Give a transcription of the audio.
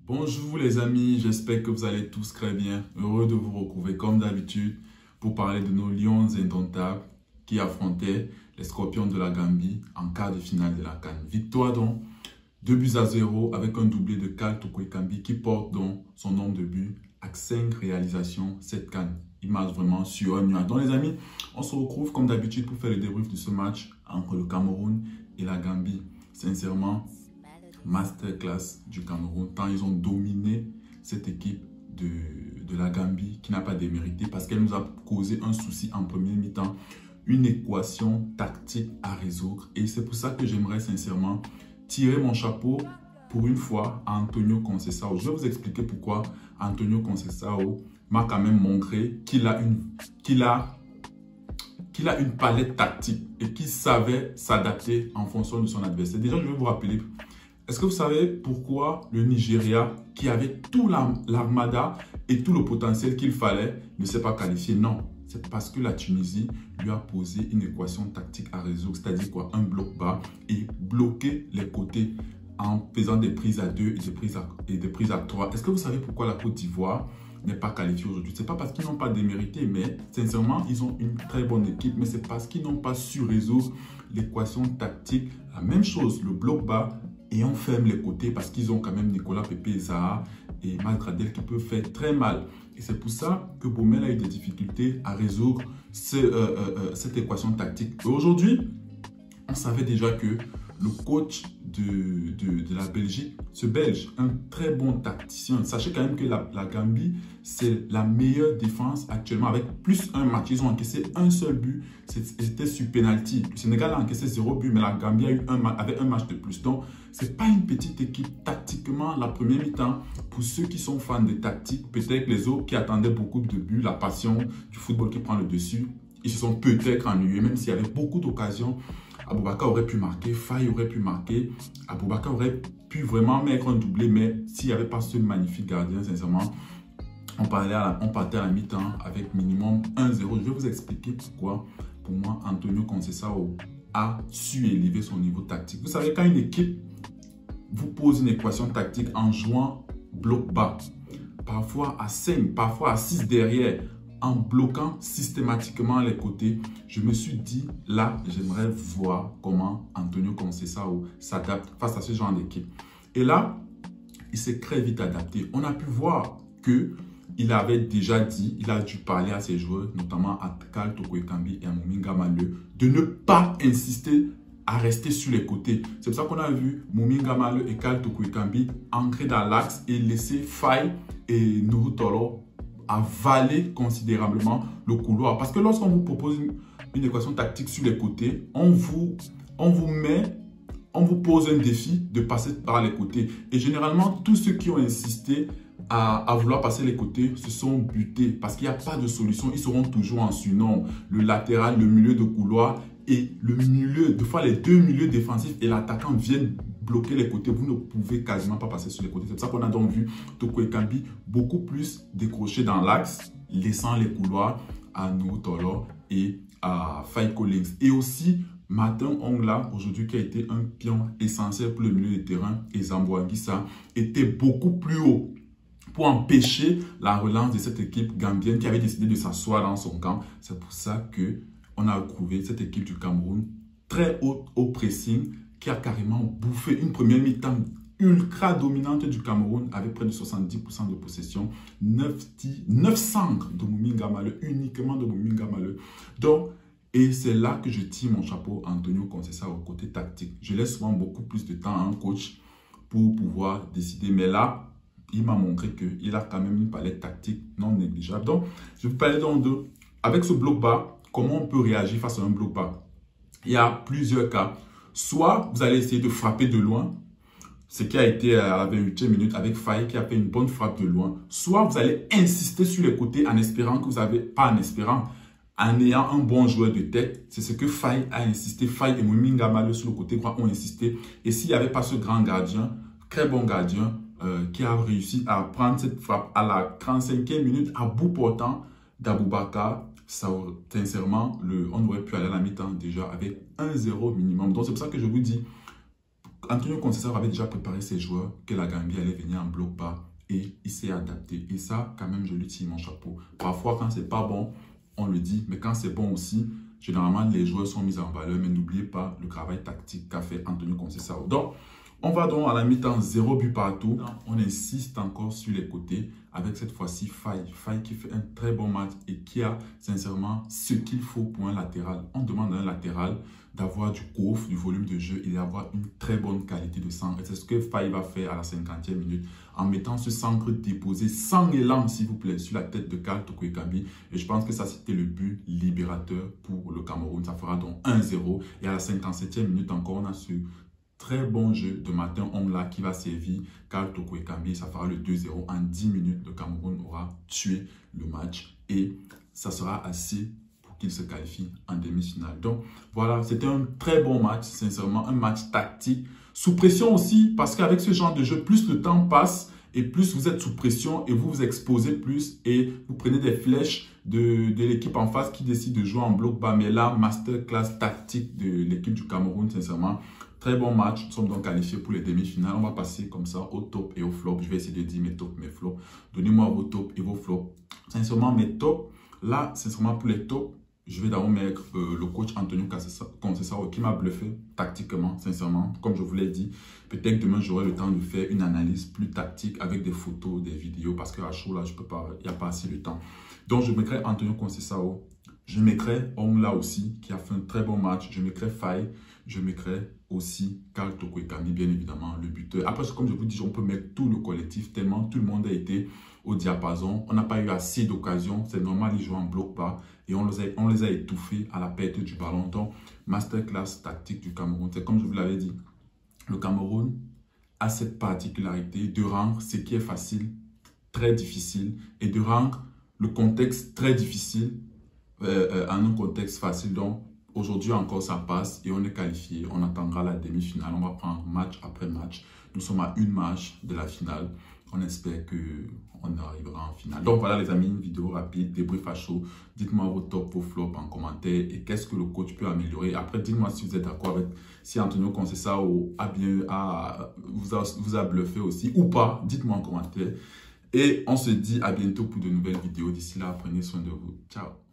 Bonjour les amis, j'espère que vous allez tous très bien. Heureux de vous retrouver comme d'habitude pour parler de nos lions indomptables qui affrontaient les scorpions de la Gambie en quart de finale de la CAN. Victoire donc 2-0 avec un doublé de Kal Toko-Ekambi qui porte donc son nombre de buts à 5 réalisations cette CAN. Il marche vraiment sur un nuage. Donc les amis, on se retrouve comme d'habitude pour faire le débrief de ce match entre le Cameroun et la Gambie. Sincèrement, masterclass du Cameroun, tant ils ont dominé cette équipe de la Gambie qui n'a pas démérité parce qu'elle nous a causé un souci en première mi-temps, une équation tactique à résoudre. Et c'est pour ça que j'aimerais sincèrement tirer mon chapeau pour une fois à Antonio Conceição. Je vais vous expliquer pourquoi Antonio Conceição m'a quand même montré qu'il a une palette tactique et qu'il savait s'adapter en fonction de son adversaire. Déjà, je vais vous rappeler. Est-ce que vous savez pourquoi le Nigeria, qui avait tout l'armada et tout le potentiel qu'il fallait, ne s'est pas qualifié? Non, c'est parce que la Tunisie lui a posé une équation tactique à résoudre, c'est-à-dire quoi? Un bloc bas et bloquer les côtés en faisant des prises à 2 et des prises à 3. Est-ce que vous savez pourquoi la Côte d'Ivoire n'est pas qualifiée aujourd'hui? Ce n'est pas parce qu'ils n'ont pas démérité, mais sincèrement, ils ont une très bonne équipe, mais c'est parce qu'ils n'ont pas su résoudre l'équation tactique. La même chose, le bloc bas, et on ferme les côtés parce qu'ils ont quand même Nicolas Pepe, Zaha et Malgradel qui peuvent faire très mal. Et c'est pour ça que Baumel a eu des difficultés à résoudre cette équation tactique. Et aujourd'hui, on savait déjà que le coach de la Belgique, ce Belge, un très bon tacticien. Sachez quand même que la Gambie, c'est la meilleure défense actuellement avec plus un match. Ils ont encaissé un seul but, c'était sur penalty. Le Sénégal a encaissé 0 but, mais la Gambie avait un match de plus. Donc, ce n'est pas une petite équipe tactiquement la première mi-temps. Pour ceux qui sont fans de tactique, peut-être les autres qui attendaient beaucoup de buts, la passion du football qui prend le dessus, ils se sont peut-être ennuyés, même s'il y avait beaucoup d'occasions. Aboubakar aurait pu marquer, Faye aurait pu marquer, Aboubakar aurait pu vraiment mettre un doublé, mais s'il n'y avait pas ce magnifique gardien, sincèrement, on partait à la mi-temps avec minimum 1-0. Je vais vous expliquer pourquoi, pour moi, Antonio Conceição a su élever son niveau tactique. Vous savez, quand une équipe vous pose une équation tactique en jouant bloc bas, parfois à 5, parfois à 6 derrière, en bloquant systématiquement les côtés, je me suis dit, là, j'aimerais voir comment Antonio Conceição s'adapte face à ce genre d'équipe. Et là, il s'est très vite adapté. On a pu voir qu'il avait déjà dit, il a dû parler à ses joueurs, notamment à Kal Toko-Ekambi et à Mominga Maleu, de ne pas insister à rester sur les côtés. C'est pour ça qu'on a vu Mominga Maleu et Kal Toko-Ekambi entrer dans l'axe et laisser Faye et Nuhu Tolo avaler considérablement le couloir. Parce que lorsqu'on vous propose une équation tactique sur les côtés, on vous pose un défi de passer par les côtés. Et généralement, tous ceux qui ont insisté à vouloir passer les côtés se sont butés parce qu'il n'y a pas de solution. Ils seront toujours en surnombre. Le latéral, le milieu de couloir et le milieu, des fois les deux milieux défensifs et l'attaquant viennent bloquer les côtés. Vous ne pouvez quasiment pas passer sur les côtés. C'est pour ça qu'on a donc vu Toko-Ekambi beaucoup plus décroché dans l'axe, laissant les couloirs à Nuhu Tolo et à Faye Collins. Et aussi Martin Ongla, aujourd'hui qui a été un pion essentiel pour le milieu de terrain, et Zambo Anguissa était beaucoup plus haut pour empêcher la relance de cette équipe gambienne qui avait décidé de s'asseoir dans son camp. C'est pour ça qu'on a trouvé cette équipe du Cameroun très haute au pressing, qui a carrément bouffé une première mi-temps ultra dominante du Cameroun avec près de 70% de possession, 9 centres de Mominga Maleu, uniquement de Mominga Maleu. Donc, et c'est là que je tire mon chapeau à Antonio Conceição au côté tactique. Je laisse souvent beaucoup plus de temps à un coach pour pouvoir décider. Mais là, il m'a montré qu'il a quand même une palette tactique non négligeable. Donc, je vais parler donc avec ce bloc bas, comment on peut réagir face à un bloc bas. Il y a plusieurs cas. Soit vous allez essayer de frapper de loin, ce qui a été à la 28e minute avec Faye qui a fait une bonne frappe de loin. Soit vous allez insister sur les côtés en espérant que vous avez, pas en espérant, en ayant un bon joueur de tête. C'est ce que Faye a insisté. Faye et Mominga Maleu sur le côté droit ont insisté. Et s'il n'y avait pas ce grand gardien, très bon gardien, qui a réussi à prendre cette frappe à la 35e minute à bout portant d'Aboubakar, sincèrement, on aurait pu aller à la mi-temps déjà avec 1-0 minimum. Donc, c'est pour ça que je vous dis, Antonio Conceição avait déjà préparé ses joueurs que la Gambie allait venir en bloc bas et il s'est adapté. Et ça, quand même, je lui tire mon chapeau. Parfois, quand c'est pas bon, on le dit, mais quand c'est bon aussi, généralement, les joueurs sont mis en valeur. Mais n'oubliez pas le travail tactique qu'a fait Antonio Conceição. Donc, on va donc à la mi-temps, 0 but partout. On insiste encore sur les côtés avec cette fois-ci Faye. Faye qui fait un très bon match et qui a sincèrement ce qu'il faut pour un latéral. On demande à un latéral d'avoir du coffre, du volume de jeu et d'avoir une très bonne qualité de centre. Et c'est ce que Faye va faire à la 50e minute en mettant ce centre déposé sans élan, s'il vous plaît, sur la tête de Karl Toko Ekambi. Et je pense que ça, c'était le but libérateur pour le Cameroun. Ça fera donc 1-0. Et à la 57e minute encore, on a ce très bon jeu de Martin Ongla qui va servir Karl Toko Ekambi. Ça fera le 2-0. En 10 minutes, le Cameroun aura tué le match et ça sera assez pour qu'il se qualifie en demi-finale. Donc voilà, c'était un très bon match, sincèrement, un match tactique. Sous pression aussi, parce qu'avec ce genre de jeu, plus le temps passe et plus vous êtes sous pression et vous vous exposez plus et vous prenez des flèches de l'équipe en face qui décide de jouer en bloc bas. Mais là, masterclass tactique de l'équipe du Cameroun, sincèrement. Très bon match, nous sommes donc qualifiés pour les demi-finales. On va passer comme ça au top et au flop. Je vais essayer de dire mes tops, mes flops. Donnez-moi vos tops et vos flops. Sincèrement, mes tops, là, sincèrement, pour les tops, je vais d'abord mettre le coach Antonio Conceição qui m'a bluffé tactiquement, sincèrement. Comme je vous l'ai dit, peut-être demain, j'aurai le temps de faire une analyse plus tactique avec des photos, des vidéos, parce qu'à chaud, là, je peux pas, il n'y a pas assez de temps. Donc, je mettrai Antonio Conceição. Je mettrai Ongla aussi, qui a fait un très bon match. Je mettrai Faye. Je mettrai aussi Karl Toko Ekambi, bien évidemment, le buteur. Après, comme je vous dis, on peut mettre tout le collectif, tellement tout le monde a été au diapason. On n'a pas eu assez d'occasions. C'est normal, ils jouent en bloc bas et on les a étouffés à la perte du ballon. Donc, masterclass tactique du Cameroun. C'est comme je vous l'avais dit, le Cameroun a cette particularité de rendre ce qui est facile très difficile et de rendre le contexte très difficile en un contexte facile. Donc, aujourd'hui encore, ça passe et on est qualifié. On attendra la demi-finale. On va prendre match après match. Nous sommes à une marche de la finale. On espère qu'on arrivera en finale. Donc voilà les amis, une vidéo rapide, débrief à chaud. Dites-moi vos tops, vos flops en commentaire et qu'est-ce que le coach peut améliorer. Après, dites-moi si vous êtes d'accord avec, si Antonio Conceição vous a bluffé aussi ou pas. Dites-moi en commentaire. Et on se dit à bientôt pour de nouvelles vidéos. D'ici là, prenez soin de vous. Ciao.